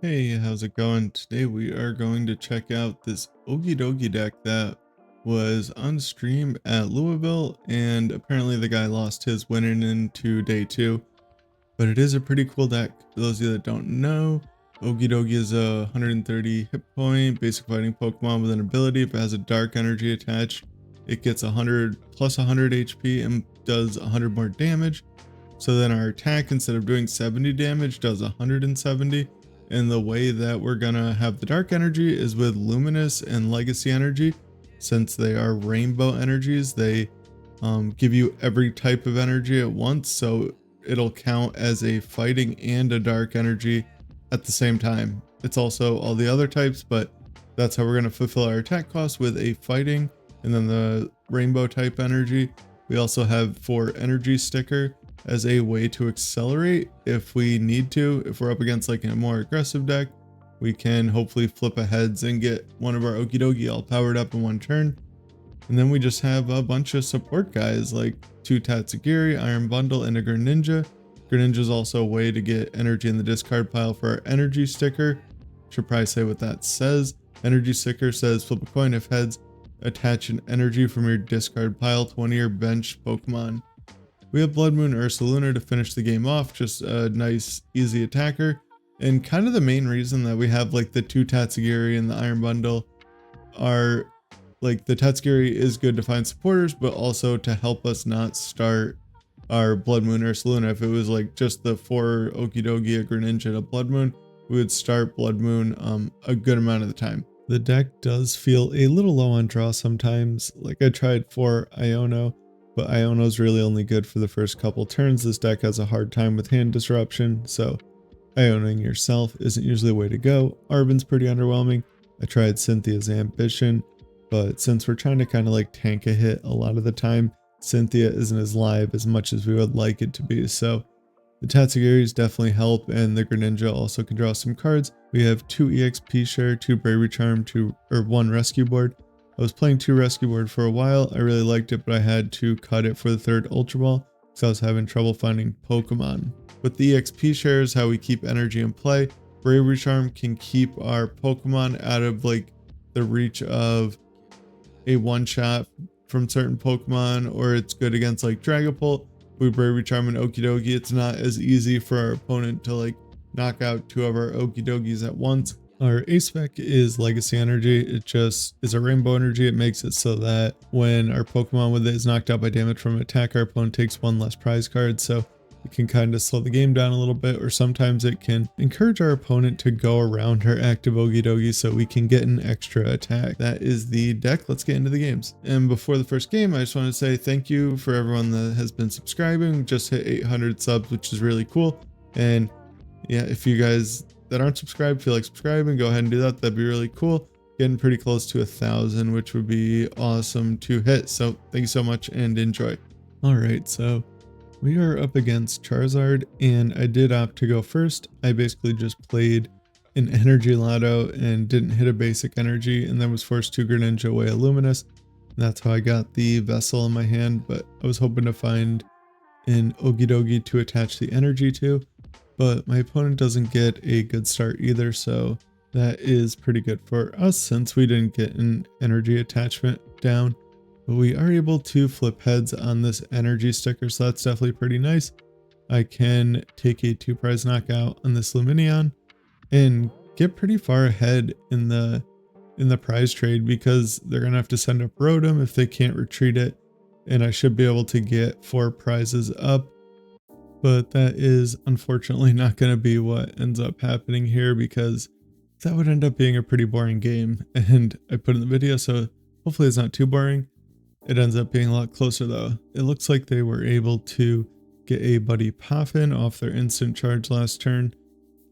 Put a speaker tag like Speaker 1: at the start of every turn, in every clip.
Speaker 1: Hey, how's it going? Today we are going to check out this Okidogi deck that was on stream at Louisville, and apparently the guy lost his winning into day 2. But it is a pretty cool deck. For those of you that don't know, Okidogi is a 130 hit point basic fighting Pokemon with an ability. If it has a dark energy attached, it gets 100 plus 100 HP and does 100 more damage. So then our attack, instead of doing 70 damage, does 170. And the way that we're gonna have the dark energy is with luminous and legacy energy. Since they are rainbow energies, they give you every type of energy at once, so it'll count as a fighting and a dark energy at the same time. It's also all the other types, but that's how we're gonna fulfill our attack cost, with a fighting and then the rainbow type energy. We also have for Energy Sticker as a way to accelerate if we need to. If we're up against like a more aggressive deck, we can hopefully flip a heads and get one of our Okidogi all powered up in one turn. And then we just have a bunch of support guys like 2 Tatsugiri, Iron Bundle, and a Greninja. Greninja is also a way to get energy in the discard pile for our Energy Sticker. Should probably say what that says. Energy Sticker says flip a coin. If heads, attach an energy from your discard pile to one of your bench Pokemon. We have Bloodmoon Ursaluna to finish the game off, just a nice, easy attacker. And kind of the main reason that we have like the 2 Tatsugiri and the Iron Bundle are like the Tatsugiri is good to find supporters, but also to help us not start our Bloodmoon Ursaluna. If it was like just the 4 Okidogi, a Greninja, and a Bloodmoon, we would start Bloodmoon a good amount of the time. The deck does feel a little low on draw sometimes. Like I tried for Iono, but Iono's really only good for the first couple turns. This deck has a hard time with hand disruption, so Ioning yourself isn't usually the way to go. Arven's pretty underwhelming. I tried Cynthia's Ambition, but since we're trying to kind of like tank a hit a lot of the time, Cynthia isn't as live as much as we would like it to be. So the Tatsugiris definitely help, and the Greninja also can draw some cards. We have 2 EXP share, 2 Bravery Charm, 1 Rescue Board. I was playing 2 Rescue Board for a while. I really liked it, but I had to cut it for the 3rd Ultra Ball because I was having trouble finding Pokemon. With the EXP shares, how we keep energy in play. Bravery Charm can keep our Pokemon out of like the reach of a one-shot from certain Pokemon, or it's good against like Dragapult. With Bravery Charm and Okidogi, it's not as easy for our opponent to like knock out 2 of our Okidogis at once. Our ace spec is legacy energy. It just is a rainbow energy. It makes it so that when our Pokemon with it is knocked out by damage from an attack, our opponent takes 1 less prize card. So it can kind of slow the game down a little bit, or sometimes it can encourage our opponent to go around our active Okidogi so we can get an extra attack. That is the deck. Let's get into the games. And before the first game, I just want to say thank you for everyone that has been subscribing. Just hit 800 subs, which is really cool. And yeah, if you guys that aren't subscribed feel like subscribing, go ahead and do that. That'd be really cool. Getting pretty close to 1,000, which would be awesome to hit. So thank you so much and enjoy. All right, so we are up against Charizard, and I did opt to go first. I basically just played an Energy Loto and didn't hit a basic energy, and then was forced to Greninja away a Luminous. And that's how I got the Vessel in my hand, but I was hoping to find an Okidogi to attach the energy to. But my opponent doesn't get a good start either, so that is pretty good for us since we didn't get an energy attachment down. But we are able to flip heads on this energy sticker, so that's definitely pretty nice. I can take a 2 prize knockout on this Lumineon and get pretty far ahead in the prize trade, because they're gonna have to send up Rotom if they can't retreat it, and I should be able to get 4 prizes up. But that is unfortunately not going to be what ends up happening here, because that would end up being a pretty boring game. And I put in the video, so hopefully it's not too boring. It ends up being a lot closer though. It looks like they were able to get a Buddy PAF in off their instant charge last turn.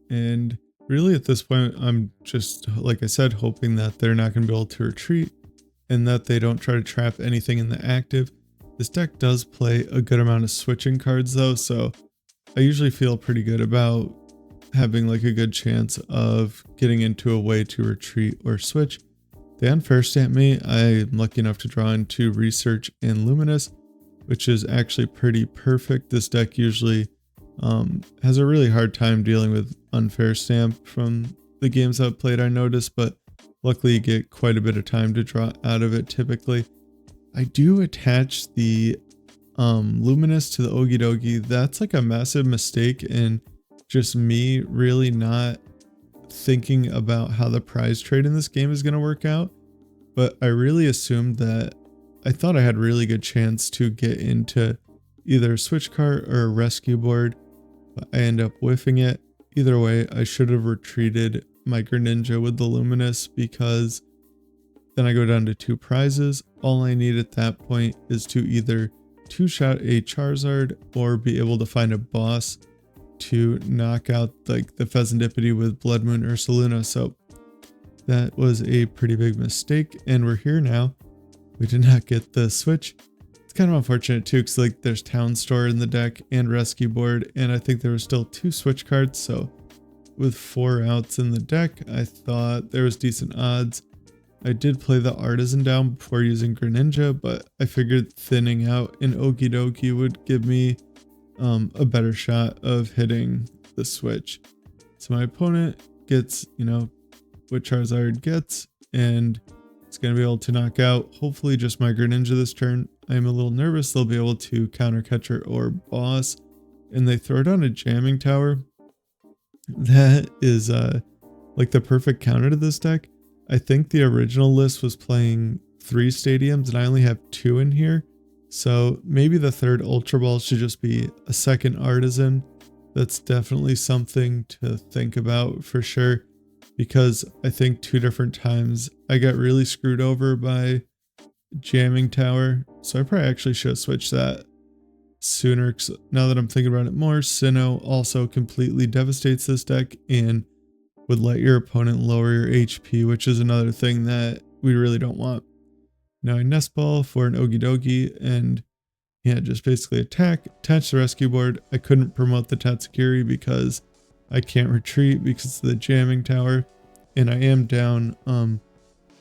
Speaker 1: And really at this point, I'm just, like I said, hoping that they're not going to be able to retreat and that they don't try to trap anything in the active. This deck does play a good amount of switching cards though, so I usually feel pretty good about having like a good chance of getting into a way to retreat or switch. They unfair stamp me. I'm lucky enough to draw into Research and Luminous, which is actually pretty perfect. This deck usually has a really hard time dealing with unfair stamp from the games I've played I noticed, but luckily you get quite a bit of time to draw out of it typically. I do attach the Luminous to the Okidogi. That's like a massive mistake and just me really not thinking about how the prize trade in this game is going to work out. But I really assumed that I thought I had a really good chance to get into either Switch Cart or Rescue Board, but I end up whiffing it. Either way, I should have retreated my Greninja with the Luminous because then I go down to 2 prizes. All I need at that point is to either 2-shot a Charizard or be able to find a boss to knock out like the Pheasantipity with Bloodmoon Ursaluna. So that was a pretty big mistake, and we're here now. We did not get the switch. It's kind of unfortunate too, because like there's Town Store in the deck and Rescue Board, and I think there were still 2 switch cards. So with 4 outs in the deck, I thought there was decent odds. I did play the Artazon down before using Greninja, but I figured thinning out an Okidogi would give me a better shot of hitting the switch. So my opponent gets, you know, what Charizard gets, and it's going to be able to knock out hopefully just my Greninja this turn. I'm a little nervous they'll be able to counter catcher or boss, and they throw down a jamming tower. That is like the perfect counter to this deck. I think the original list was playing 3 stadiums and I only have 2 in here. So maybe the third Ultra Ball should just be a second Artazon. That's definitely something to think about for sure, because I think 2 different times I got really screwed over by jamming tower. So I probably actually should have switched that sooner, 'cause now that I'm thinking about it more, Sinnoh also completely devastates this deck and would let your opponent lower your HP, which is another thing that we really don't want. Now I Nest Ball for an Okidogi, and yeah, just basically attack, attach the Rescue Board. I couldn't promote the Tatsugiri because I can't retreat because of the jamming tower, and I am down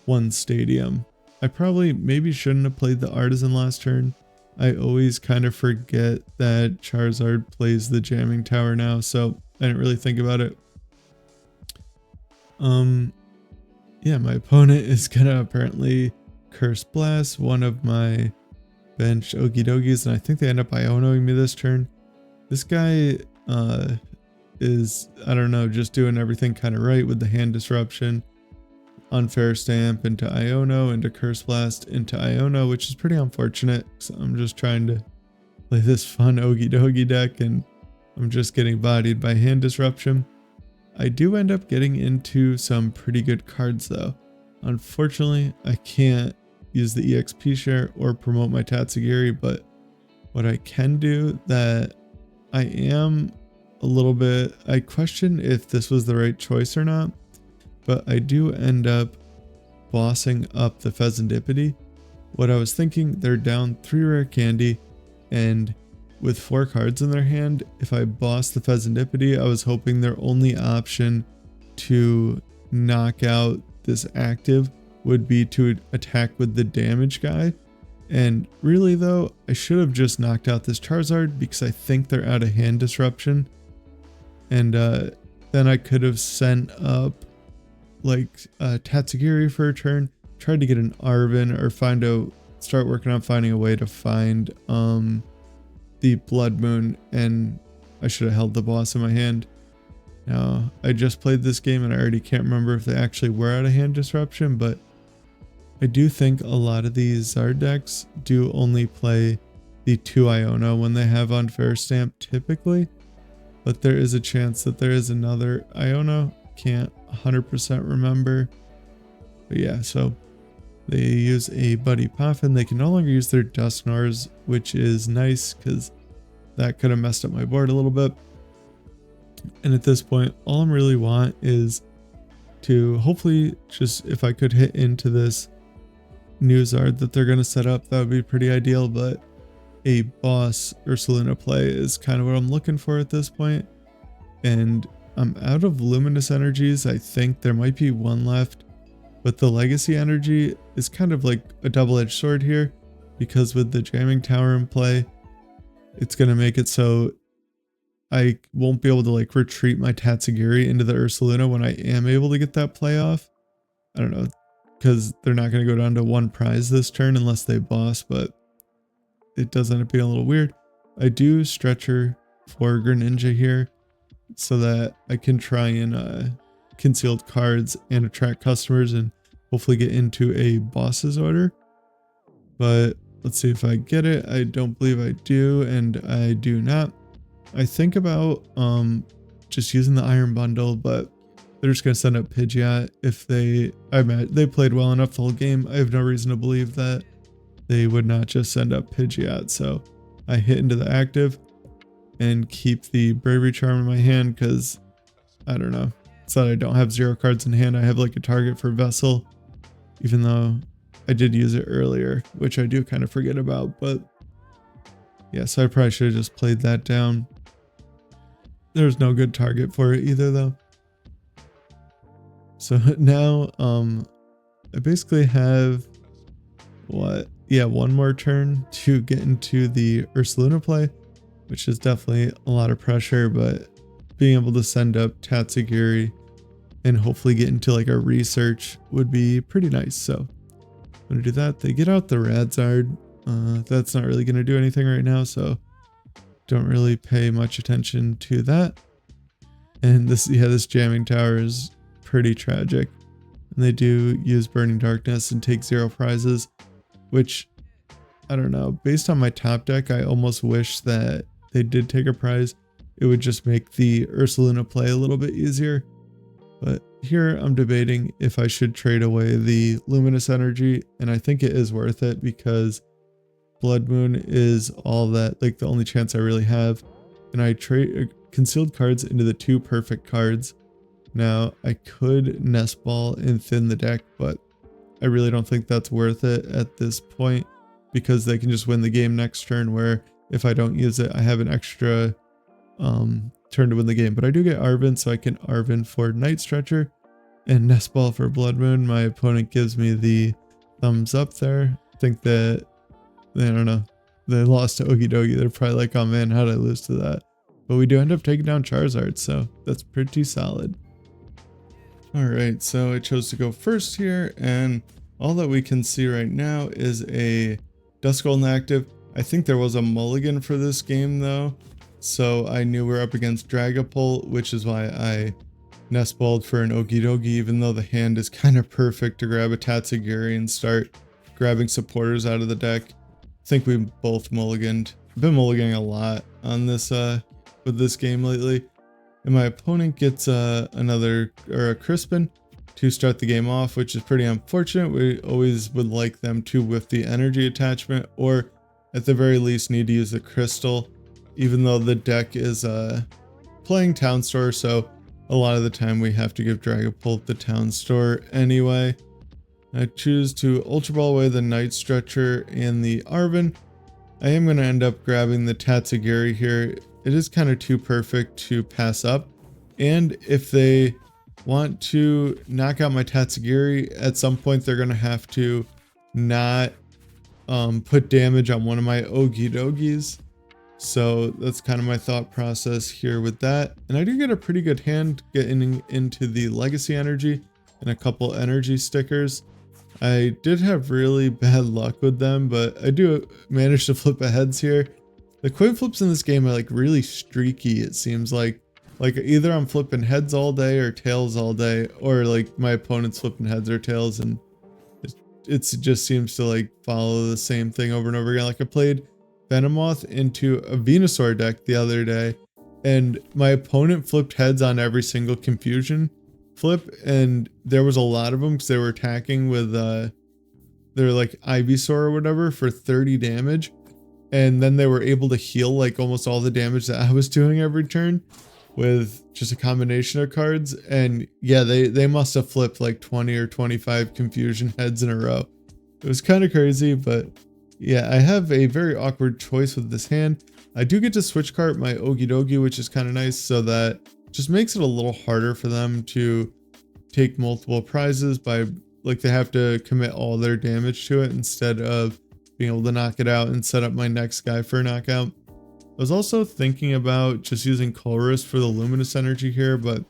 Speaker 1: 1 stadium. I probably maybe shouldn't have played the Artazon last turn. I always kind of forget that Charizard plays the jamming tower now, so I didn't really think about it. Yeah, my opponent is gonna apparently Curse Blast one of my bench Okidogis, and I think they end up Ionoing me this turn. This guy is, I don't know, just doing everything kind of right with the hand disruption. Unfair Stamp into Iono, into Curse Blast into Iono, which is pretty unfortunate. So I'm just trying to play this fun Okidogi deck and I'm just getting bodied by hand disruption. I do end up getting into some pretty good cards though. Unfortunately, I can't use the EXP share or promote my Tatsugiri, but what I can do that I am a little bit, I question if this was the right choice or not, but I do end up bossing up the Pheasantipity. What I was thinking, they're down 3 rare candy, and with 4 cards in their hand, if I boss the Pheasantipity, I was hoping their only option to knock out this active would be to attack with the damage guy. And really though, I should have just knocked out this Charizard because I think they're out of hand disruption. And then I could have sent up like Tatsugiri for a turn, tried to get an Arven or start working on finding a way to find the Bloodmoon, and I should have held the boss in my hand. Now, I just played this game and I already can't remember if they actually were out of hand disruption, but I do think a lot of these Zard decks do only play the 2 Iono when they have Unfair Stamp typically, but there is a chance that there is another Iono. Can't 100% remember, but yeah, so they use a Buddy PAF and they can no longer use their Dusknors, which is nice because that could have messed up my board a little bit. And at this point, all I really want is to hopefully just, if I could hit into this new Zard that they're going to set up, that would be pretty ideal, but a boss Ursaluna play is kind of what I'm looking for at this point. And I'm out of luminous energies. I think there might be 1 left, but the legacy energy is kind of like a double-edged sword here, because with the jamming tower in play, it's going to make it so I won't be able to like retreat my Tatsugiri into the Ursaluna when I am able to get that play off. I don't know, because they're not going to go down to 1 prize this turn unless they boss, but it does end up being a little weird. I do Stretcher for Greninja here so that I can try and concealed cards and attract customers and hopefully get into a boss's order. But let's see if I get it. I don't believe I do, and I do not. I think about just using the Iron Bundle, but they're just going to send up Pidgeot if they played well enough the whole game. I have no reason to believe that they would not just send up Pidgeot. So I hit into the active and keep the Bravery Charm in my hand because, I don't know, it's that I don't have 0 cards in hand. I have like a target for Vessel, even though I did use it earlier, which I do kind of forget about. But yeah, so I probably should have just played that down. There's no good target for it either though. So now I basically have one more turn to get into the Ursaluna play, which is definitely a lot of pressure, but being able to send up Tatsugiri and hopefully get into like a research would be pretty nice. So I'm gonna do that. They get out the Radzard. That's not really gonna do anything right now, so don't really pay much attention to that. And this jamming tower is pretty tragic. And they do use Burning Darkness and take 0 prizes, which, I don't know, based on my top deck, I almost wish that they did take a prize. It would just make the Ursaluna play a little bit easier. But here I'm debating if I should trade away the Luminous Energy, and I think it is worth it because Bloodmoon is all that, like the only chance I really have. And I trade concealed cards into the 2 perfect cards. Now I could Nest Ball and thin the deck, but I really don't think that's worth it at this point because they can just win the game next turn, where if I don't use it, I have an extra turn to win the game. But I do get Arven, so I can Arven for Night Stretcher and Nest Ball for Bloodmoon. My opponent gives me the thumbs up there. I think that, I don't know, they lost to Okidogi. They're probably like, oh man, how did I lose to that? But we do end up taking down Charizard, so that's pretty solid. Alright, so I chose to go first here, and all that we can see right now is a Duskull active. I think there was a mulligan for this game though, so I knew we were up against Dragapult, which is why I Nest Balled for an Okidogi, even though the hand is kind of perfect to grab a Tatsugiri and start grabbing supporters out of the deck. I think we both mulliganed. I've been mulliganing a lot on this with this game lately. And my opponent gets a Crispin to start the game off, which is pretty unfortunate. We always would like them to whiff the energy attachment, or at the very least need to use the crystal, even though the deck is playing Town Store, so a lot of the time we have to give Dragapult the Town Store anyway. I choose to Ultra Ball away the Night Stretcher and the Arven. I am going to end up grabbing the Tatsugiri here. It is kind of too perfect to pass up. And if they want to knock out my Tatsugiri, at some point they're going to have to not put damage on one of my Okidogis. So that's kind of my thought process here with that. And I do get a pretty good hand getting into the Legacy Energy and a couple energy stickers. I did have really bad luck with them, but I do manage to flip a heads here. The coin flips in this game are like really streaky, it seems like either I'm flipping heads all day or tails all day, or like my opponent's flipping heads or tails, and it just seems to like follow the same thing over and over again. Like I played Venomoth into a Venusaur deck the other day, and my opponent flipped heads on every single confusion flip, and there was a lot of them because they were attacking with they're like Ivysaur or whatever for 30 damage. And then they were able to heal like almost all the damage that I was doing every turn with just a combination of cards. And yeah, they must have flipped like 20 or 25 confusion heads in a row. It was kind of crazy, but yeah, I have a very awkward choice with this hand. I do get to Switch Cart my Okidogi, which is kind of nice, so that just makes it a little harder for them to take multiple prizes by, like, they have to commit all their damage to it instead of being able to knock it out and set up my next guy for a knockout. was also thinking about just using Colress for the Luminous Energy here, but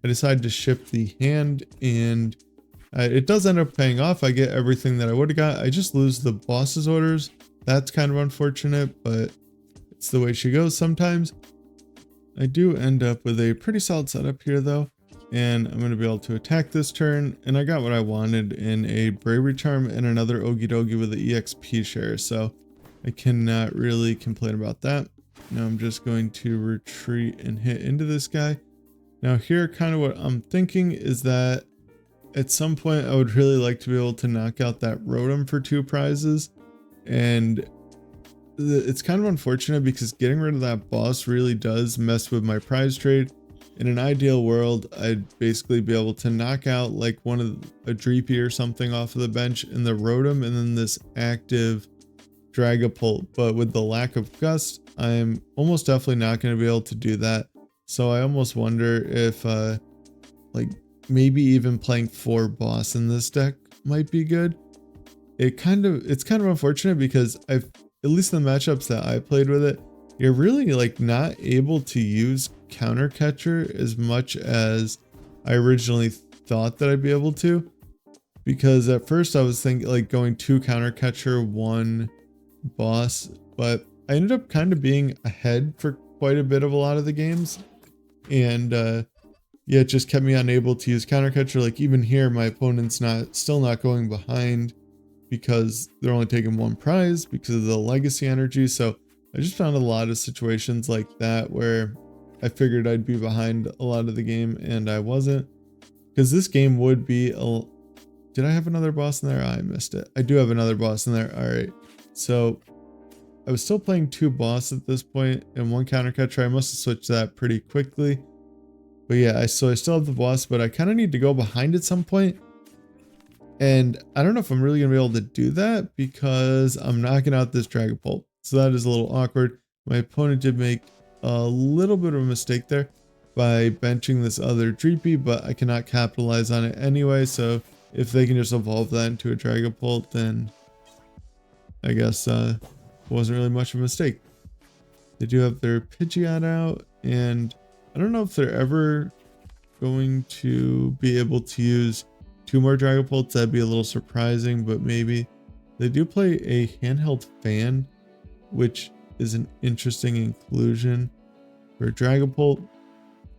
Speaker 1: I decided to ship the hand, and it does end up paying off. I get everything that I would have got. I just lose the boss's orders. That's kind of unfortunate, but it's the way she goes sometimes. I do end up with a pretty solid setup here though, and I'm going to be able to attack this turn, and I got what I wanted in a Bravery Charm and another Okidogi with the EXP share, so I cannot really complain about that. Now I'm just going to retreat and hit into this guy. Now here, kind of what I'm thinking is that at some point I would really like to be able to knock out that Rotom for 2 prizes, and it's kind of unfortunate because getting rid of that boss really does mess with my prize trade. In an ideal world, I'd basically be able to knock out like a Dreepy or something off of the bench in the Rotom, and then this active Dragapult, but with the lack of Gust, I'm almost definitely not going to be able to do that. So I almost wonder if like maybe even playing 4 boss in this deck might be good. It's kind of unfortunate because at least in the matchups that I played with it, you're really like not able to use Counter Catcher as much as I originally thought that I'd be able to. Because at first I was thinking like going 2 Counter Catcher, 1 boss, but I ended up kind of being ahead for quite a bit of a lot of the games. And yeah, it just kept me unable to use Counter Catcher. Like even here, my opponent's still not going behind because they're only taking 1 prize because of the legacy energy. So I just found a lot of situations like that where I figured I'd be behind a lot of the game and I wasn't, because this game would be did I have another boss in there? I missed it. I do have another boss in there. All right. So I was still playing 2 boss at this point and 1 Counter Catcher. I must have switched that pretty quickly. But yeah, so I still have the boss, but I kind of need to go behind at some point. And I don't know if I'm really going to be able to do that because I'm knocking out this Dragapult. So that is a little awkward. My opponent did make a little bit of a mistake there by benching this other Dreepy, but I cannot capitalize on it anyway. So if they can just evolve that into a Dragapult, then I guess it wasn't really much of a mistake. They do have their Pidgeot out, and I don't know if they're ever going to be able to use 2 more Dragapults. That'd be a little surprising, but maybe. They do play a handheld fan, which is an interesting inclusion for Dragapult,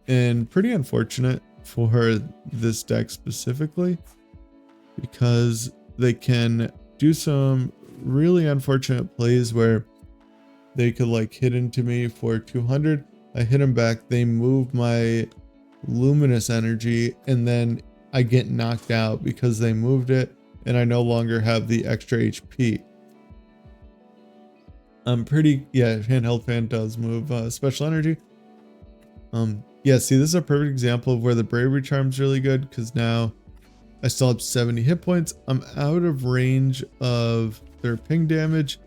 Speaker 1: and pretty unfortunate for this deck specifically because they can do some really unfortunate plays where they could like hit into me for 200. I hit them back, they move my luminous energy, and then I get knocked out because they moved it and I no longer have the extra HP. Handheld fan does move special energy. Yeah, see, this is a perfect example of where the Bravery Charm's really good because now I still have 70 hit points. I'm out of range of their ping damage,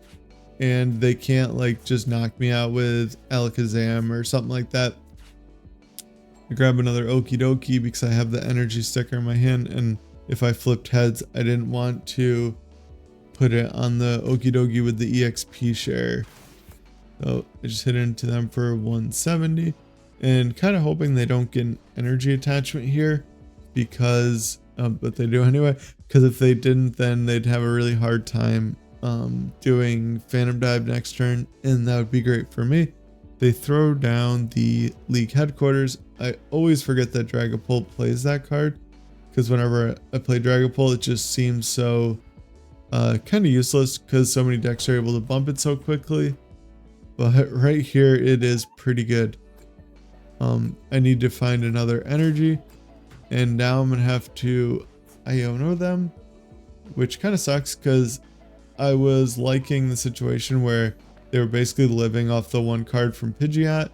Speaker 1: and they can't like just knock me out with Alakazam or something like that. I grab another Okidogi because I have the energy sticker in my hand, and if I flipped heads, I didn't want to put it on the Okidogi with the EXP share. So I just hit into them for 170 and kind of hoping they don't get an energy attachment here because, but they do anyway, because if they didn't, then they'd have a really hard time doing Phantom Dive next turn, and that would be great for me. They throw down the League Headquarters. I always forget that Dragapult plays that card because whenever I play Dragapult, it just seems so kind of useless because so many decks are able to bump it so quickly. But right here, it is pretty good. I need to find another energy, and now I'm gonna have to Iono them, which kind of sucks because I was liking the situation where they were basically living off the 1 card from Pidgeot.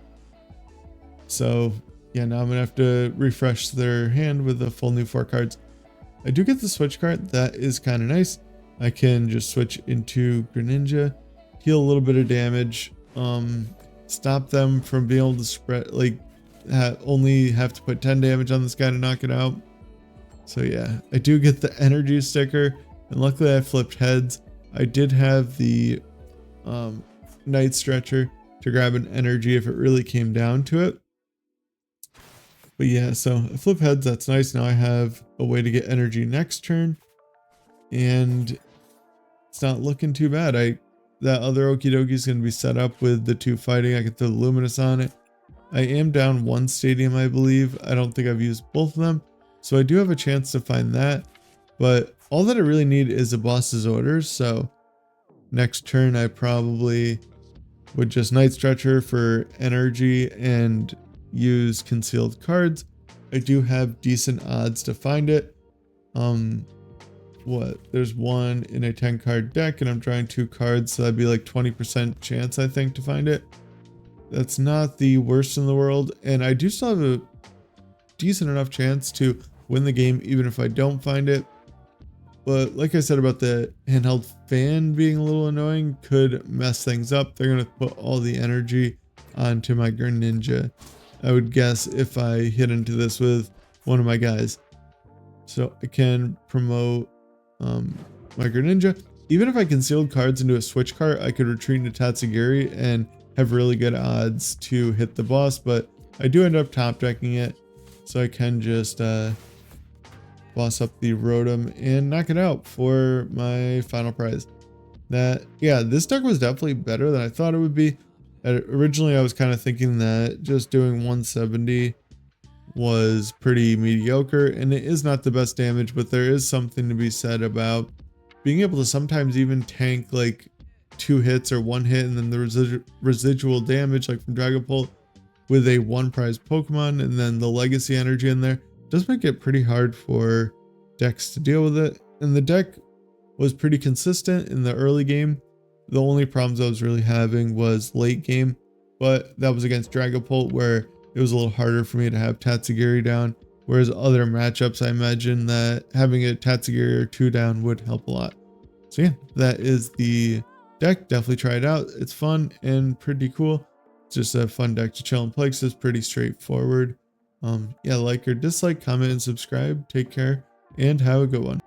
Speaker 1: So yeah, now I'm gonna have to refresh their hand with the full new 4 cards. I do get the Switch Cart. That is kind of nice. I can just switch into Greninja, heal a little bit of damage, stop them from being able to spread, like only have to put 10 damage on this guy to knock it out. So yeah, I do get the energy sticker, and luckily I flipped heads. I did have the Night Stretcher, to grab an energy if it really came down to it. But yeah, so I flip heads, that's nice. Now I have a way to get energy next turn. And it's not looking too bad. That other Okidogi is going to be set up with the 2 fighting. I can throw the Luminous on it. I am down 1 stadium, I believe. I don't think I've used both of them. So I do have a chance to find that. But all that I really need is a boss's orders. So next turn I probably would just Night Stretcher for energy and use concealed cards. I do have decent odds to find it. There's one in a 10 card deck and I'm drawing 2 cards, so that'd be like 20% chance I think to find it. That's not the worst in the world, and I do still have a decent enough chance to win the game even if I don't find it. But like I said about the handheld fan being a little annoying, could mess things up. They're going to put all the energy onto my Greninja, I would guess, if I hit into this with one of my guys. So I can promote my Greninja. Even if I concealed cards into a Switch Cart, I could retreat into Tatsugiri and have really good odds to hit the boss, but I do end up top decking it, so I can just boss up the Rotom and knock it out for my final prize. This deck was definitely better than I thought it would be. Originally I was kind of thinking that just doing 170 was pretty mediocre, and it is not the best damage, but there is something to be said about being able to sometimes even tank like 2 hits or 1 hit and then the residual damage like from Dragapult with a 1 prize Pokemon, and then the legacy energy in there does make it pretty hard for decks to deal with it. And the deck was pretty consistent in the early game. The only problems I was really having was late game, but that was against Dragapult where it was a little harder for me to have Tatsugiri down, whereas other matchups I imagine that having a Tatsugiri or 2 down would help a lot. So yeah, that is the deck. Definitely try it out. It's fun and pretty cool. It's just a fun deck to chill and play. It's pretty straightforward. Like or dislike, comment, and subscribe. Take care and have a good one.